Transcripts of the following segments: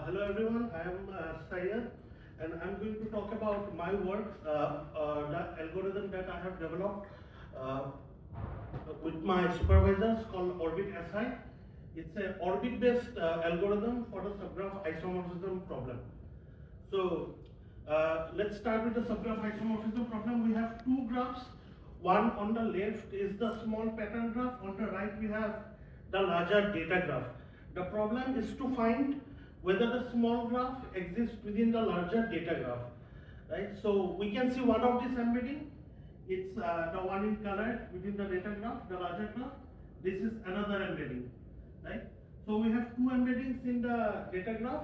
Hello everyone, I am Syed and I'm going to talk about my work, the algorithm that I have developed uh, with my supervisors called OrbitSI. It's an orbit-based algorithm for the subgraph isomorphism problem. So let's start with the subgraph isomorphism problem. We have two graphs. One on the left is the small pattern graph. On the right we have the larger data graph. The problem is to find whether the small graph exists within the larger data graph. Right. So we can see one of this embedding. It's the one in color within the data graph, the larger graph. This is another embedding. Right. So we have two embeddings in the data graph.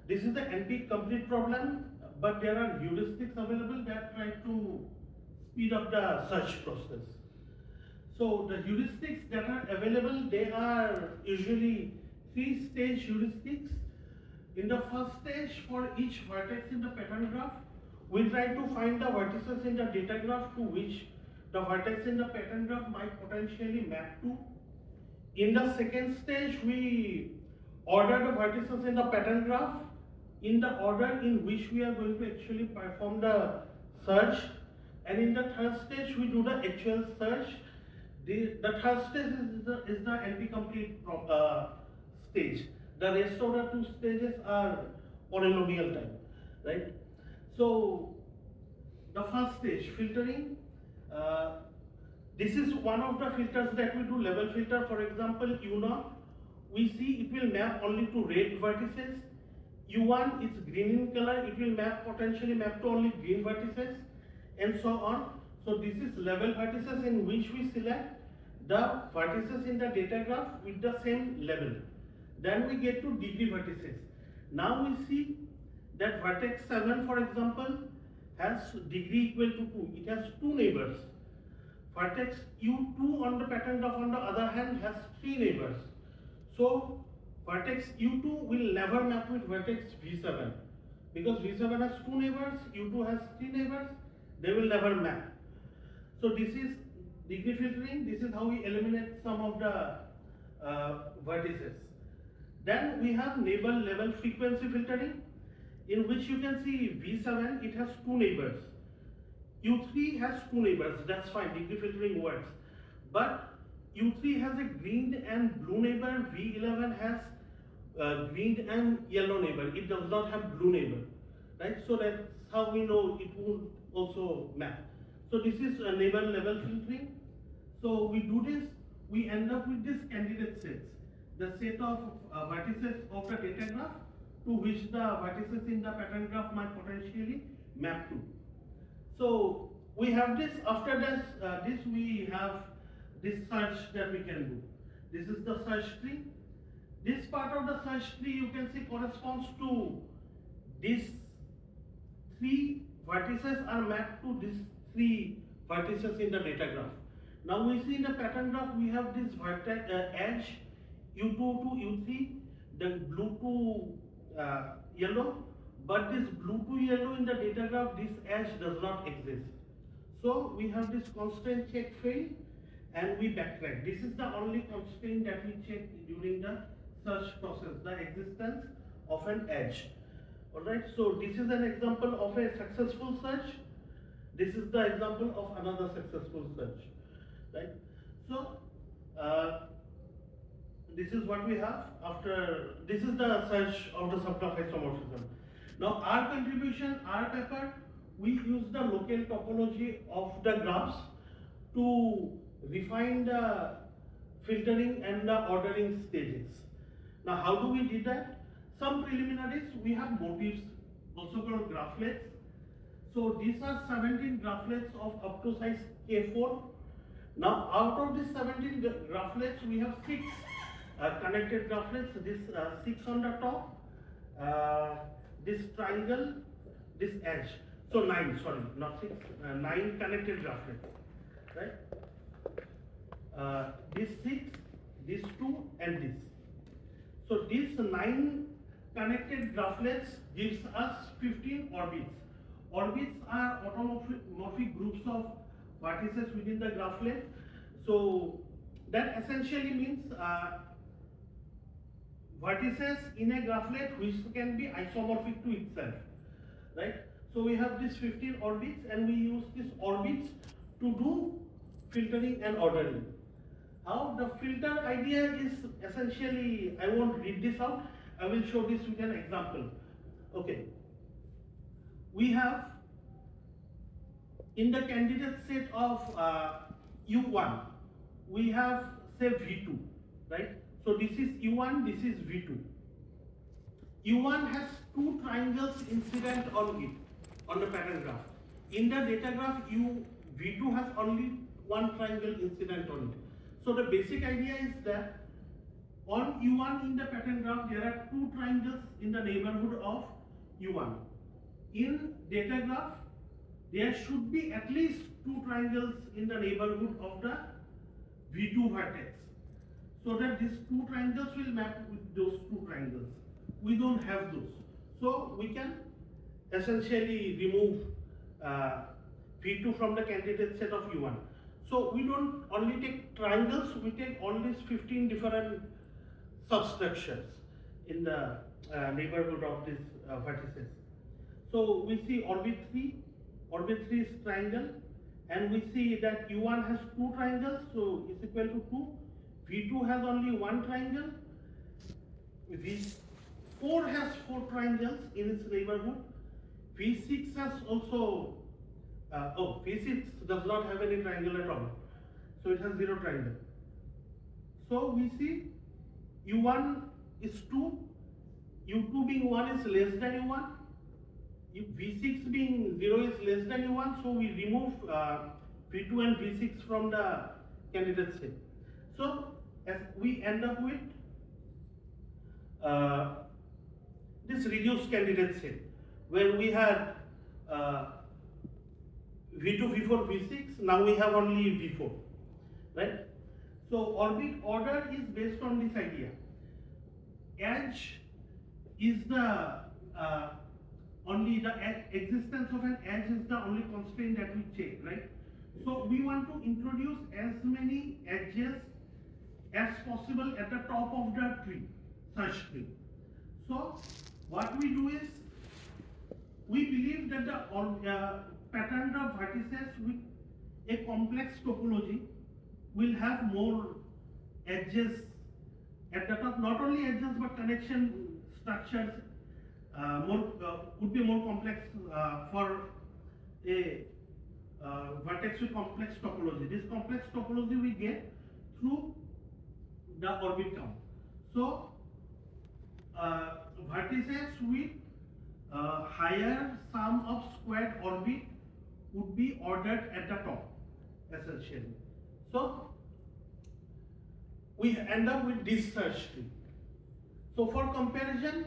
This is the NP-complete problem, but there are heuristics available that try to speed up the search process. So the heuristics that are available, they are usually three-stage heuristics. In the first stage, for each vertex in the pattern graph, we try to find the vertices in the data graph to which the vertex in the pattern graph might potentially map to. In the second stage, we order the vertices in the pattern graph in the order in which we are going to actually perform the search, and in the third stage we do the actual search. The third stage is the NP-complete stage. The rest of the two stages are polynomial time, right? So the first stage, filtering. This is one of the filters that we do, level filter. For example, U0, we see it will map only to red vertices. U1 is green in color, it will potentially map to only green vertices, and so on. So this is level vertices in which we select the vertices in the data graph with the same level. Then we get to degree vertices. Now we see that vertex 7, for example, has degree equal to 2. It has two neighbors. Vertex U2 on the pattern graph, on the other hand, has three neighbors. So vertex U2 will never map with vertex V7 because V7 has two neighbors, U2 has three neighbors, they will never map. So this is degree filtering. This is how we eliminate some of the vertices. Then we have neighbor level frequency filtering, in which you can see V7, it has two neighbors. U3 has two neighbors, that's fine, degree filtering works. But U3 has a green and blue neighbor, V11 has green and yellow neighbor, it does not have blue neighbor, right? So that's how we know it won't also map. So this is a neighbor level filtering. So we do this, we end up with this candidate sets, the set of vertices of the data graph to which the vertices in the pattern graph might potentially map to. So we have this. After this we have this search that we can do. This is the search tree. This part of the search tree you can see corresponds to these three vertices are mapped to these three vertices in the data graph. Now we see in the pattern graph we have this vertex edge U2 to U3, the blue to yellow. But this blue to yellow in the data graph, this edge does not exist. So we have this constraint check fail and we backtrack. This is the only constraint that we check during the search process, the existence of an edge. Alright, so this is an example of a successful search. This is the example of another successful search. Right? So this is what we have after. This is the search of the subgraph isomorphism. Now our contribution, our paper, we use the local topology of the graphs to refine the filtering and the ordering stages. Now how do we do that? Some preliminaries, we have motifs, also called graphlets. So these are 17 graphlets of up to size K4. Now out of these 17 graphlets, we have 6 connected graphlets, this 6 on the top, this triangle, this edge. So 9, sorry, not 6, 9 connected graphlets, right? This 6, this 2 and this. So these 9 connected graphlets gives us 15 orbits. Orbits are automorphic groups of vertices within the graphlet. So that essentially means vertices in a graphlet which can be isomorphic to itself, right? So we have these 15 orbits and we use these orbits to do filtering and ordering. How the filter idea is essentially, I won't read this out, I will show this with an example. Okay, we have in the candidate set of U1, we have say V2, right? So this is U1, this is V2. U1 has two triangles incident on it, on the pattern graph. In the data graph, V2 has only one triangle incident on it. So the basic idea is that on U1 in the pattern graph, there are two triangles in the neighborhood of U1. In data graph, there should be at least two triangles in the neighborhood of the V2 vertex, so that these two triangles will map with those two triangles. We don't have those, so we can essentially remove V2 from the candidate set of U1. So we don't only take triangles, we take all these 15 different substructures in the neighborhood of these vertices. So we see orbit 3 is triangle, and we see that U1 has two triangles, so it's equal to 2. V2 has only one triangle. V4 has four triangles in its neighborhood. V6 has also, V6 does not have any triangle at all, so it has 0 triangle. So we see U1 is 2, U2 being 1 is less than U1, V6 being 0 is less than U1, so we remove V2 and V6 from the candidate set. So as we end up with this reduced candidate set, where we had V2, V4, V6, now we have only V4, right? So orbit order is based on this idea. Edge is the only the existence of an edge is the only constraint that we check, right? So we want to introduce as many edges as possible at the top of the tree, search tree. So what we do is, we believe that the pattern of vertices with a complex topology will have more edges at the top, not only edges but connection structures would be more complex for a vertex with complex topology. This complex topology we get through the orbit count. So vertices with higher sum of squared orbit would be ordered at the top, essentially. So we end up with this search tree. So for comparison,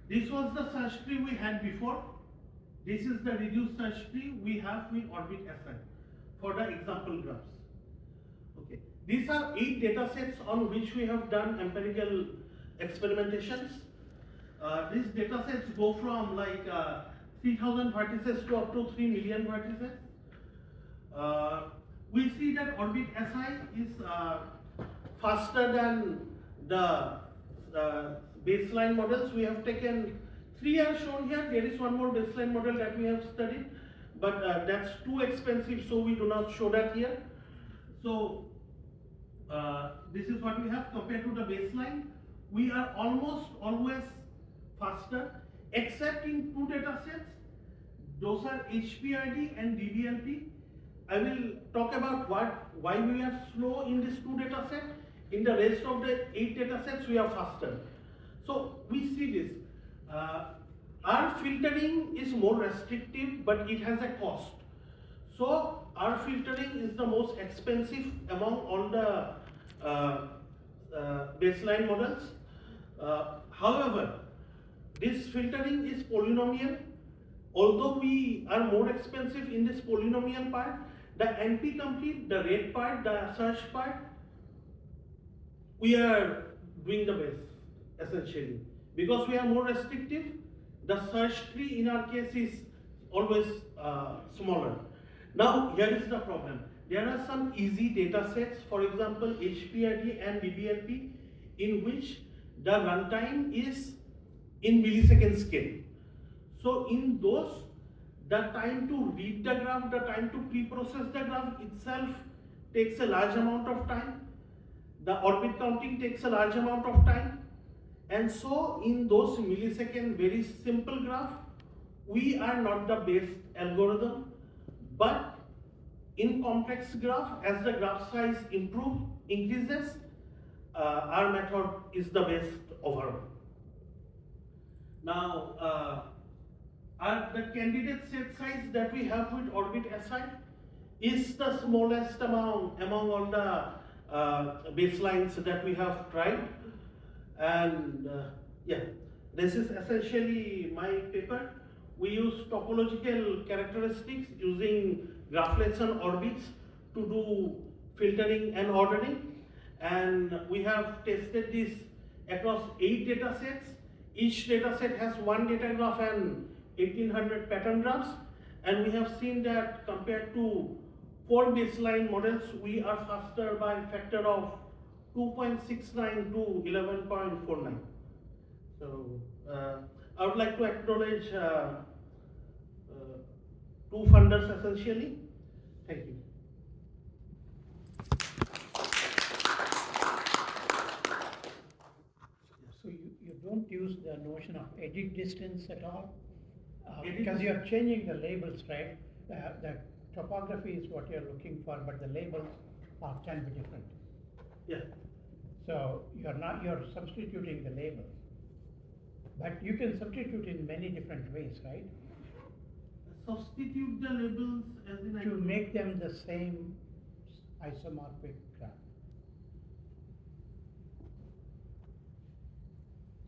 this was the search tree we had before. This is the reduced search tree we have with OrbitSI for the example graphs. Okay, these are 8 data sets on which we have done empirical experimentations. These data sets go from like 3,000 vertices to up to 3 million vertices. We see that OrbitSI is faster than the baseline models. We have taken 3 are shown here. There is one more baseline model that we have studied, but that's too expensive, so we do not show that here. So this is what we have compared to the baseline. We are almost always faster, except in 2 data sets. Those are HPRD and DBLP. I will talk about why we are slow in these 2 data sets. In the rest of the 8 data sets, we are faster. So we see this. Our filtering is more restrictive, but it has a cost. So our filtering is the most expensive among all the baseline models. However, this filtering is polynomial. Although we are more expensive in this polynomial part, the NP complete, the red part, the search part, we are doing the best, essentially. Because we are more restrictive, the search tree in our case is always smaller. Now, here is the problem. There are some easy data sets, for example, HPRD and DBLP, in which the runtime is in millisecond scale. So in those, the time to read the graph, the time to pre-process the graph itself takes a large amount of time. The orbit counting takes a large amount of time. And so in those millisecond very simple graph, we are not the best algorithm, but in complex graph, as the graph size increases, our method is the best overall. Now, the candidate set size that we have with OrbitSI is the smallest among all the baselines that we have tried. And yeah, this is essentially my paper. We use topological characteristics using graphlets and orbits to do filtering and ordering. And we have tested this across 8 data sets. Each data set has 1 data graph and 1800 pattern graphs. And we have seen that compared to 4 baseline models, we are faster by a factor of 2.69 to 11.49. So I would like to acknowledge two funders essentially. Thank you. So you don't use the notion of edit distance at all? Because you're changing the labels, right? The topography is what you're looking for, but the labels can be different. Yeah. So you're substituting the labels. But you can substitute in many different ways, right? Substitute the labels as in to make them the same isomorphic graph.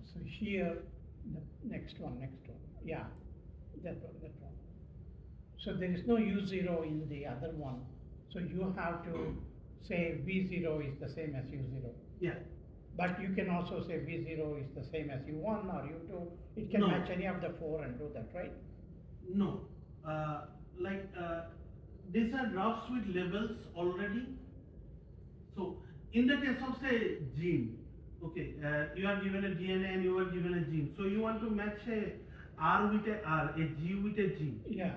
So here, the next one. Yeah, that one. So there is no U0 in the other one. So you have to say V0 is the same as U0. Yeah. But you can also say V0 is the same as U1 or U2. It can match any of the 4 and do that, right? No. These are graphs with labels already. So in the case of say gene, okay, you are given a DNA and you are given a gene. So you want to match a R with a R, a G with a G. Yeah.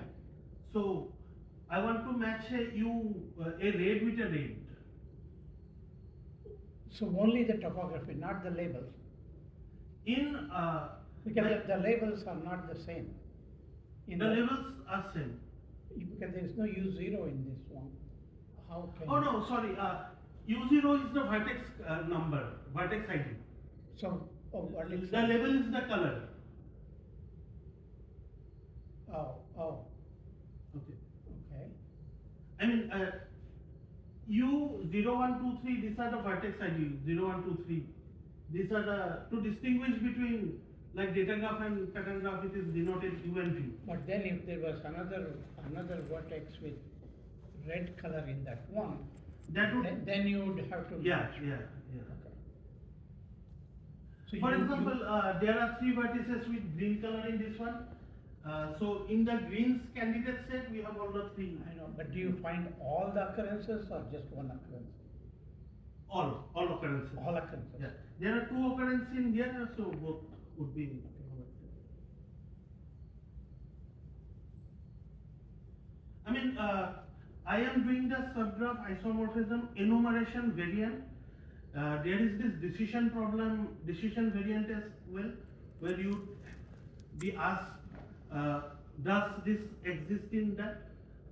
So I want to match a red with a red. So only the topography, not the labels. Because the labels are not the same. The labels are same. Because there is no U0 in this one. How can no, sorry. U0 is the vertex number, vertex ID. So, what is the label is the color. Oh. Okay. I mean, U0, 1, 2, 3, these are the vertex ID, 0, 1, 2, 3. These are to distinguish between like data graph and pattern graph, it is denoted U and V. But then if there was another vertex with red color in that one, then you would have to Yeah. Okay. So for example, there are 3 vertices with green color in this one. So in the greens candidate set, we have all the 3. I know, but do you find all the occurrences or just one occurrence? All occurrences. All occurrences. Yeah. There are 2 occurrences in here, so both would be. I mean, I am doing the subgraph isomorphism enumeration variant. There is this decision variant as well, where you be asked, does this exist in that?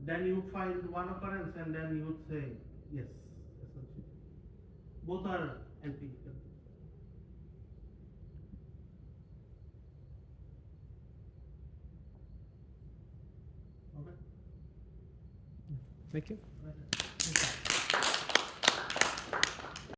Then you find one occurrence and then you would say yes. Essentially, both are empirical. Okay. Thank you.